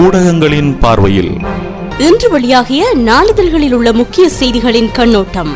ஊடகங்களின் பார்வையில் இன்று வெளியாகிய நாளிதழ்களில் உள்ள முக்கிய செய்திகளின் கண்ணோட்டம்.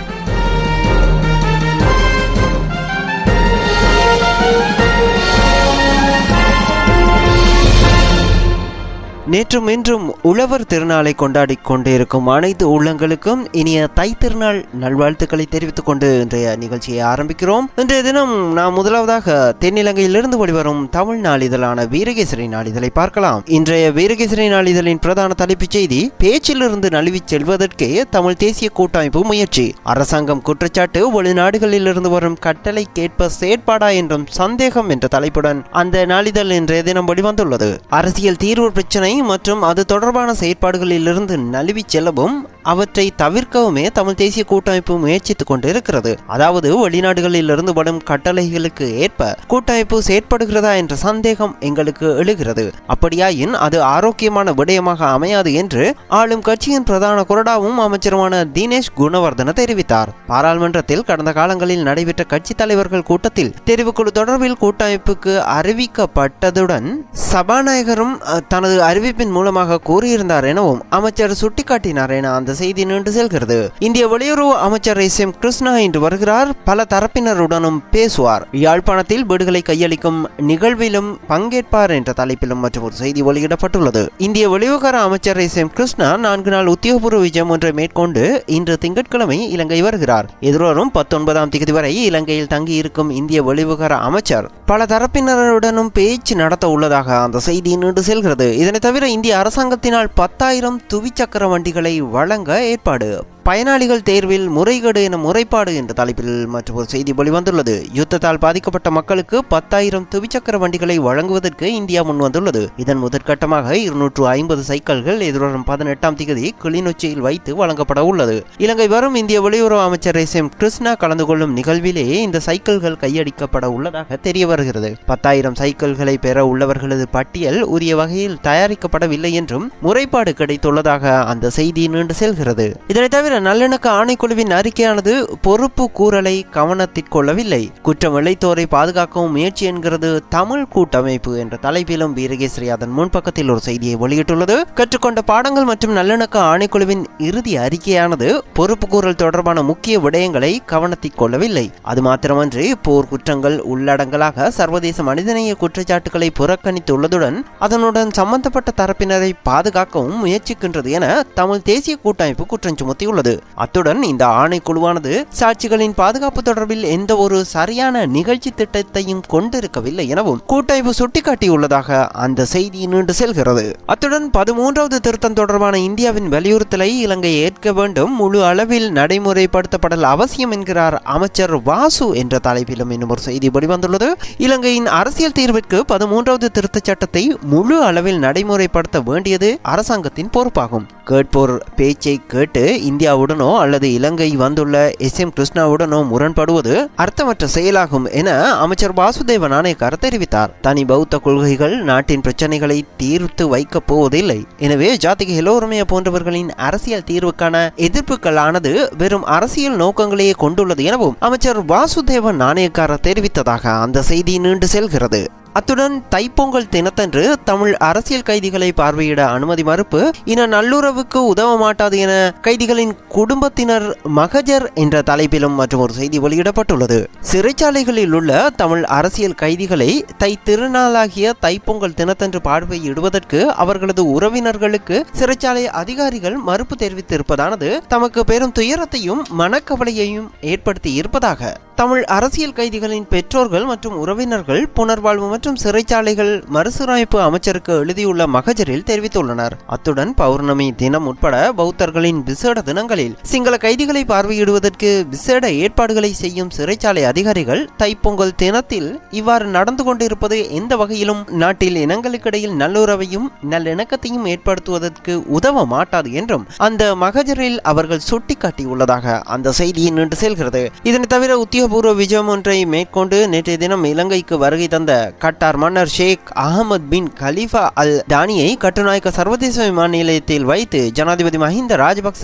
நேற்றும் இன்றும் உழவர் திருநாளை கொண்டாடி கொண்டிருக்கும் அனைத்து உள்ளங்களுக்கும் இனிய தை திருநாள் நல்வாழ்த்துக்களை தெரிவித்துக் கொண்டு இன்றைய நிகழ்ச்சியை ஆரம்பிக்கிறோம். இன்றைய தினம் நாம் முதலாவதாக தென்னிலங்கையிலிருந்து வெளிவரும் தமிழ் நாளிதழான வீரகேசரி நாளிதழை பார்க்கலாம். இன்றைய வீரகேசரி நாளிதழின் பிரதான தலைப்புச் செய்தி, பேச்சிலிருந்து நழுவி செல்வதற்கே தமிழ் தேசிய கூட்டமைப்பு முயற்சி, அரசாங்கம் குற்றச்சாட்டு, வெளிநாடுகளில் இருந்து வரும் கட்டளை கேட்ப செயற்பாடா என்றும் சந்தேகம் என்ற தலைப்புடன் அந்த நாளிதழ் இன்றைய தினம் வெளிவந்துள்ளது. அரசியல் தீர்வு பிரச்சனை மற்றும் அது தொடர்பான செயற்பாடுகளிலிருந்து நழுவி செல்லவும் அவற்றை தவிர்க்கவுமே தமிழ் தேசிய கூட்டமைப்பு முயற்சித்துக் கொண்டு இருக்கிறது. அதாவது வெளிநாடுகளில் இருந்து வரும் கட்டளைகளுக்கு ஏற்ப கூட்டமைப்பு செயற்படுகிறதா என்ற சந்தேகம் எங்களுக்கு எழுகிறது. அப்படியாயின் அது ஆரோக்கியமான விடயமாக அமையாது என்று ஆளும் கட்சியின் பிரதான கொறடாவும் அமைச்சருமான தினேஷ் குணவர்தன தெரிவித்தார். பாராளுமன்றத்தில் கடந்த காலங்களில் நடைபெற்ற கட்சி தலைவர்கள் கூட்டத்தில் தெரிவுக்குழு தொடர்பில் கூட்டமைப்புக்கு அறிவிக்கப்பட்டதுடன் சபாநாயகரும் தனது அறிவிப்பின் மூலமாக கூறியிருந்தார் எனவும் அமைச்சர் சுட்டிக்காட்டினார் என அந்த செய்தி நின்று செல்கிறது. இந்திய வெளியுறவு அமைச்சர் SM கிருஷ்ணா இன்று வருகிறார். பல தரப்பினருடனும் பேசுவார். யாழ்ப்பாணத்தில் வீடுகளை கையளிக்கும் நிகழ்விலும் பங்கேற்பார் என்ற தலைப்பிலும் மற்றும் ஒரு செய்தி வெளியிடப்பட்டுள்ளது. இந்திய வெளிவிவகார அமைச்சர் SM கிருஷ்ணா 4 நாள் உத்தியோகபூர்வ விஜயம் ஒன்றை மேற்கொண்டு இன்று திங்கட்கிழமை இலங்கை வருகிறார். எதிர்வரும் 19ஆம் தேதி வரை இலங்கையில் தங்கியிருக்கும் இந்திய வெளிவிவகார அமைச்சர் பல தரப்பினருடனும் பேச்சு நடத்த உள்ளதாக அந்த செய்தி நின்று செல்கிறது. இதனை தவிர இந்திய அரசாங்கத்தினால் 10,000 துவிச்சக்கர வண்டிகளை வழங்க ஏற்பாடு, பயனாளிகள் தேர்வில் முறைகேடு என முறைப்பாடு என்ற தலைப்பில் மற்றும் ஒரு செய்தி வெளிவந்துள்ளது. யுத்தத்தால் பாதிக்கப்பட்ட மக்களுக்கு 10,000 துவிச்சக்கர வண்டிகளை வழங்குவதற்கு இந்தியா முன்வந்துள்ளது. இதன் முதற்கட்டமாக 250 சைக்கிள்கள் எதிர்வரும் 18ஆம் தேதி கிளிநொச்சியில் வைத்து வழங்கப்பட உள்ளது. இலங்கை வரும் இந்திய வெளியுறவு அமைச்சர் SM கிருஷ்ணா கலந்து கொள்ளும் நிகழ்விலேயே இந்த சைக்கிள்கள் கையடிக்கப்பட உள்ளதாக தெரிய வருகிறது. 10,000 சைக்கிள்களை பெற உள்ளவர்களது பட்டியல் உரிய வகையில் தயாரிக்கப்படவில்லை என்றும் முறைப்பாடு கிடைத்துள்ளதாக அந்த செய்தி நீண்டு செல்கிறது. இதனை தவிர நல்லிணக்க ஆணைக்குழுவின் அறிக்கையானது பொறுப்பு கூறலை கவனத்திற்கொள்ளவில்லை, குற்றம் இழைத்தோரை பாதுகாக்கவும் முயற்சி என்கிறது தமிழ் கூட்டமைப்பு என்ற தலைப்பிலும் வீரகேசரி அதன் முன்பக்கத்தில் ஒரு செய்தியை வெளியிட்டுள்ளது. கற்றுக்கொண்ட பாடங்கள் மற்றும் நல்லிணக்க ஆணைக்குழுவின் இறுதி அறிக்கையானது பொறுப்பு கூறல் தொடர்பான முக்கிய விடயங்களை கவனத்திற்கொள்ளவில்லை. அது மாத்திரமன்றி போர் குற்றங்கள் உள்ளடங்கலாக சர்வதேச மனிதநேய குற்றச்சாட்டுகளை புறக்கணித்துள்ளதுடன் அதனுடன் சம்பந்தப்பட்ட தரப்பினரை பாதுகாக்கவும் முயற்சிக்கின்றது என தமிழ் தேசிய கூட்டமைப்பு குற்றம் சுமத்தியுள்ளது. அத்துடன் இந்த ஆணைக்குழுவானது சாட்சிகளின் பாதுகாப்பு தொடர்பில் எந்த ஒரு சரியான நிகழ்ச்சி திட்டத்தையும் கொண்டிருக்கவில்லை எனவும் கூட்டமைப்பு சுட்டிக்காட்டியுள்ளதாக அந்த செய்தி நீண்டு செல்கிறது. அத்துடன் 13வது திருத்தம் தொடர்பான இந்தியாவின் வலியுறுத்தலை இலங்கை ஏற்க வேண்டும், முழு அளவில் நடைமுறைப்படுத்தப்படல் அவசியம் என்கிறார் அமைச்சர் வாசு என்ற தலைப்பிலும் இன்னும் ஒரு செய்தி வெளிவந்துள்ளது. இலங்கையின் அரசியல் தீர்விற்கு 13வது திருத்த சட்டத்தை முழு அளவில் நடைமுறைப்படுத்த வேண்டியது அரசாங்கத்தின் பொறுப்பாகும். கேட்போர் பேச்சை கேட்டு இந்தியாவுடனோ அல்லது இலங்கை வந்துள்ள SM கிருஷ்ணாவுடனோ முரண்படுவது அர்த்தமற்ற செயலாகும் என அமைச்சர் வாசுதேவ நாணயக்கார தெரிவித்தார். தனி பௌத்த கொள்கைகள் நாட்டின் பிரச்சனைகளை தீர்த்து வைக்கப் போவதில்லை. எனவே ஜாதிக ஹெலோரமையா போன்றவர்களின் அரசியல் தீர்வுக்கான எதிர்ப்புகளானது வெறும் அரசியல் நோக்கங்களையே கொண்டுள்ளது எனவும் அமைச்சர் வாசுதேவ நாணயக்கார தெரிவித்ததாக அந்த செய்தி நீண்டு செல்கிறது. அத்துடன் தைப்பொங்கல் தினத்தன்று தமிழ் அரசியல் கைதிகளை பார்வையிட அனுமதி மறுப்பு, இன நல்லுறவுக்கு உதவ மாட்டாது என கைதிகளின் குடும்பத்தினர் மகஜர் என்ற தலைப்பிலும் மற்றும் ஒரு செய்தி வெளியிடப்பட்டுள்ளது. சிறைச்சாலைகளில் உள்ள தமிழ் அரசியல் கைதிகளை தை திருநாளாகிய தைப்பொங்கல் தினத்தன்று பார்வையிடுவதற்கு அவர்களது உறவினர்களுக்கு சிறைச்சாலை அதிகாரிகள் மறுப்பு தெரிவித்திருப்பதானது தமக்கு பெரும் துயரத்தையும் மனக்கவலையையும் ஏற்படுத்தி இருப்பதாக தமிழ் அரசியல் கைதிகளின் பெற்றோர்கள் மற்றும் உறவினர்கள் புனர்வாழ்வு மற்றும் சிறைச்சாலைகள் மறுசீரமைப்பு அமைச்சருக்கு எழுதியுள்ள மகஜரில் தெரிவித்துள்ளனர். அத்துடன் பௌர்ணமி தினம் உட்பட பௌத்தர்களின் விசேட தினங்களில் சிங்கள கைதிகளை பார்வையிடுவதற்கு விசேட ஏற்பாடுகளை செய்யும் சிறைச்சாலை அதிகாரிகள் தைப்பொங்கல் தினத்தில் இவ்வாறு நடந்து கொண்டிருப்பது எந்த வகையிலும் நாட்டில் இனங்களுக்கிடையில் நல்லுறவையும் நல்லிணக்கத்தையும் ஏற்படுத்துவதற்கு உதவ மாட்டாது என்றும் அந்த மகஜரில் அவர்கள் சுட்டிக்காட்டியுள்ளதாக அந்த செய்தியை நின்று செல்கிறது. இதனை தவிர உத்தியோகபூர்வ விஜயம் ஒன்றை மேற்கொண்டு நேற்றைய தினம் இலங்கைக்கு வருகை தந்த கட்டார் மன்னர் ஷேக் அகமது பின் கலீஃபா அல் தானியை கட்டுநாயக்க சர்வதேச விமான நிலையத்தில் வைத்து ஜனாதிபதி மஹிந்த ராஜபக்ச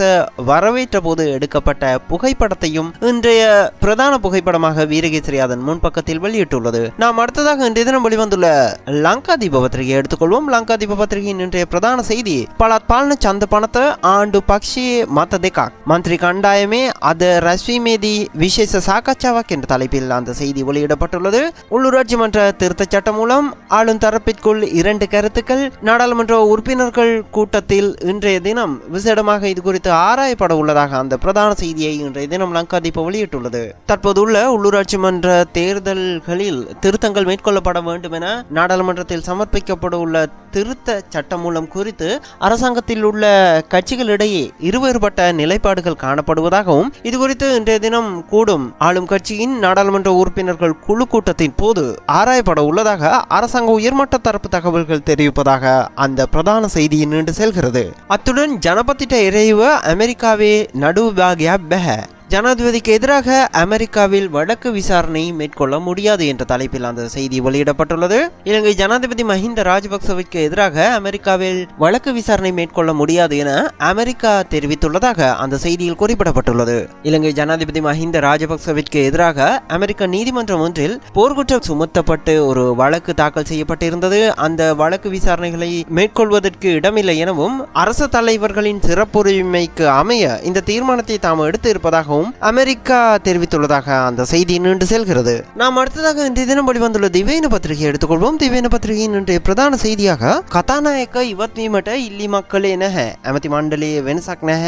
வரவேற்ற போது எடுக்கப்பட்ட புகைப்படத்தையும் இன்றைய பிரதான புகைப்படமாக வீரகேசரி அதன் முன்பக்கத்தில் வெளியிட்டுள்ளது. நாம் அடுத்ததாக இன்றைய தினம் வெளிவந்துள்ள லங்கா தீப பத்திரிகை எடுத்துக்கொள்வோம். லங்கா தீப பத்திரிகையின் இன்றைய பிரதான செய்தி பலாத் பாலன சந்த பணத்தை ஆண்டு பக்ஷி மத்த தேக்கா மந்திரி கண்டாயமே அது ரஸ்விமேதி விசேஷ சாக்காச்சாவாக் என்ற தலைப்பில் அந்த செய்தி வெளியிடப்பட்டுள்ளது. உள்ளூராட்சி மன்ற திருத்த சட்டம் மூலம் ஆளும் தரப்பிற்குள் 2 கருத்துக்கள் நாடாளுமன்ற உறுப்பினர்கள் கூட்டத்தில் இன்றைய தினம் விசேடமாக இது குறித்து ஆராயப்பட உள்ளதாக அந்த பிரதான செய்தியை இன்றைய தினம் லங்கா தீப வெளியிட்டுள்ளது. தற்போதுள்ள உள்ளூராட்சி மன்ற தேர்தல்களில் திருத்தங்கள் மேற்கொள்ளப்பட வேண்டும் என நாடாளுமன்றத்தில் சமர்ப்பிக்கப்பட உள்ள திருத்த சட்டம் மூலம் குறித்து அரசாங்கத்தில் உள்ள கட்சிகளிடையே இருவேறுபட்ட நிலைப்பாடுகள் காணப்படுவதாகவும் இதுகுறித்து இன்றைய தினம் கூடும் ஆளும் கட்சியின் நாடாளுமன்ற உறுப்பினர்கள் குழு கூட்டத்தின் போது ஆராயப்பட உள்ளதாக அரசாங்க உயர்மட்ட தரப்பு தகவல்கள் தெரிவிப்பதாக அந்த பிரதான செய்தியின் நீண்டு செல்கிறது. அத்துடன் ஜனபத்திட்ட இறைவு அமெரிக்காவே நடுவிபாகிய பெஹ ஜனாதிபதிக்கு எதிராக அமெரிக்காவில் வழக்கு விசாரணை மேற்கொள்ள முடியாது என்ற தலைப்பில் அந்த செய்தி வெளியிடப்பட்டுள்ளது. இலங்கை ஜனாதிபதி மஹிந்த ராஜபக்சவிற்கு எதிராக அமெரிக்காவில் வழக்கு விசாரணை மேற்கொள்ள முடியாது என அமெரிக்கா தெரிவித்துள்ளதாக அந்த செய்தியில் குறிப்பிடப்பட்டுள்ளது. இலங்கை ஜனாதிபதி மஹிந்த ராஜபக்சவிற்கு எதிராக அமெரிக்க நீதிமன்றம் ஒன்றில் போர்க்குற்றம் சுமத்தப்பட்டு ஒரு வழக்கு தாக்கல் செய்யப்பட்டிருந்தது. அந்த வழக்கு விசாரணைகளை மேற்கொள்வதற்கு இடமில்லை எனவும் அரசு தலைவர்களின் சிறப்புரிமைக்கு அமைய இந்த தீர்மானத்தை தாம் எடுத்து இருப்பதாக அமெரிக்கா தெரிவித்துள்ளதாக அந்த செய்தி நீண்டு செல்கிறது. நாம் அடுத்ததாக இன்றைய தினம் வெளிவந்துள்ள திவேன பத்திரிகை எடுத்துக்கொள்வோம். திவேன பத்திரிகையின் இன்றைய பிரதான செய்தியாக கதாநாயக்க இவத்வீமட்ட இல்லி மக்களே நக அமதி மண்டலே வெனசக் நக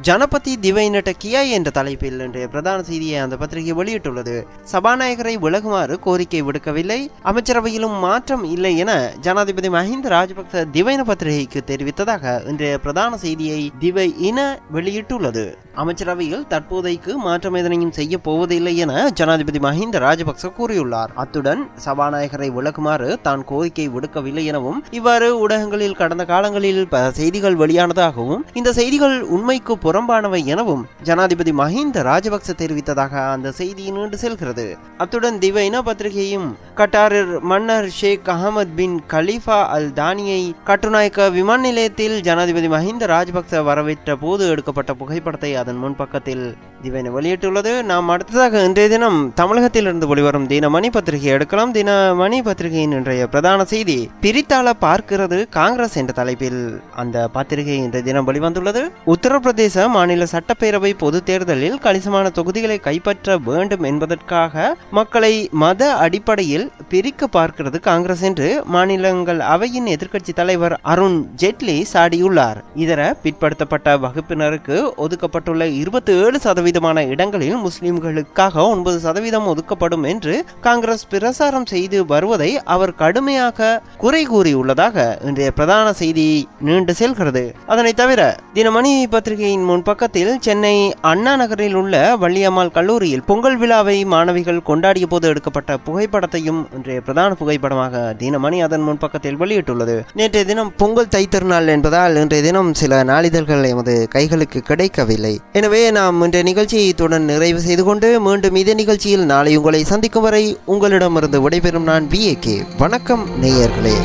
ஜனபதி திவைனட்ட கியா என்ற தலைப்பில் இன்றைய பிரதான செய்தியை அந்த பத்திரிகை வெளியிட்டுள்ளது. சபாநாயகரை விலகுமாறு கோரிக்கை விடுக்கவில்லை, அமைச்சரவையிலும் மாற்றம் இல்லை என ஜனாதிபதி மஹிந்த ராஜபக்ச திவைன பத்திரிகைக்கு தெரிவித்ததாக இன்றைய பிரதான செய்தியை திவை இன வெளியிட்டுள்ளது. அமைச்சரவையில் தற்போதைக்கு மாற்றம் எதனையும் செய்ய போவதில்லை என ஜனாதிபதி மஹிந்த ராஜபக்ச கூறியுள்ளார். அத்துடன் சபாநாயகரை விலகுமாறு தான் கோரிக்கை விடுக்கவில்லை எனவும் இவ்வாறு ஊடகங்களில் கடந்த காலங்களில் பல செய்திகள் வெளியானதாகவும் இந்த செய்திகள் உண்மைக்கு புறம்பானவை எனவும் ஜனாதிபதி மஹிந்த ராஜபக்ச தெரிவித்ததாக அந்த செய்தி நீண்டு செல்கிறது. அத்துடன் திவைன பத்திரிகையும் கட்டார் மன்னர் ஷேக் அகமது பின் கலீஃபா அல் தானியை கட்டுநாயக்க விமான நிலையத்தில் ஜனாதிபதி மஹிந்த ராஜபக்ச வரவேற்ற போது எடுக்கப்பட்ட புகைப்படத்தை அதன் முன்பக்கத்தில் திவைன வெளியிட்டுள்ளது. நாம் அடுத்ததாக இன்றைய தினம் தமிழகத்திலிருந்து வெளிவரும் தினமணி பத்திரிகை எடுக்கலாம். தினமணி பத்திரிகையின் இன்றைய பிரதான செய்தி பிரித்தாள பார்க்கிறது காங்கிரஸ் என்ற தலைப்பில் அந்த பத்திரிகை இன்றைய தினம் வெளிவந்துள்ளது. உத்தரப்பிரதேச மாநில சட்டப்பேரவை பொது தேர்தலில் கணிசமான தொகுதிகளை கைப்பற்ற வேண்டும் என்பதற்காக மக்களை மத அடிப்படையில் பிரிக்க பார்க்கிறது காங்கிரஸ் என்று மாநிலங்கள் அவையின் எதிர்க்கட்சி தலைவர் அருண் ஜெட்லி சாடியுள்ளார். இதர பிற்படுத்தப்பட்ட வகுப்பினருக்கு ஒதுக்கப்பட்டுள்ள 27% இடங்களில் முஸ்லிம்களுக்காக 9% ஒதுக்கப்படும் என்று காங்கிரஸ் பிரசாரம் செய்து வருவதை அவர் கடுமையாக குறை கூறியுள்ளதாக இன்றைய பிரதான செய்தி நீண்டு செல்கிறது. அதனை தவிர தினமணி பத்திரிகையின் முன்பக்கத்தில் சென்னை அண்ணா நகரில் உள்ள வள்ளியம்மாள் கல்லூரியில் பொங்கல் விழாவை மாணவிகள் கொண்டாடிய போது எடுக்கப்பட்ட புகைப்படத்தையும் இன்றைய பிரதான புகைப்படமாக தினமணி அதன் முன்பக்கத்தில் வெளியிட்டுள்ளது. நேற்றைய தினம் பொங்கல் தைத்திருநாள் என்பதால் இன்றைய தினம் சில நாளிதழ்கள் எமது கைகளுக்கு கிடைக்கவில்லை. எனவே நாம் இன்றைய நிகழ்ச்சியை இத்துடன் நிறைவு செய்து கொண்டு மீண்டும் இதே நிகழ்ச்சியில் நாளை உங்களை சந்திக்கும் வரை உங்களிடமிருந்து விடைபெறும் நான் VAK. வணக்கம் நேயர்களே.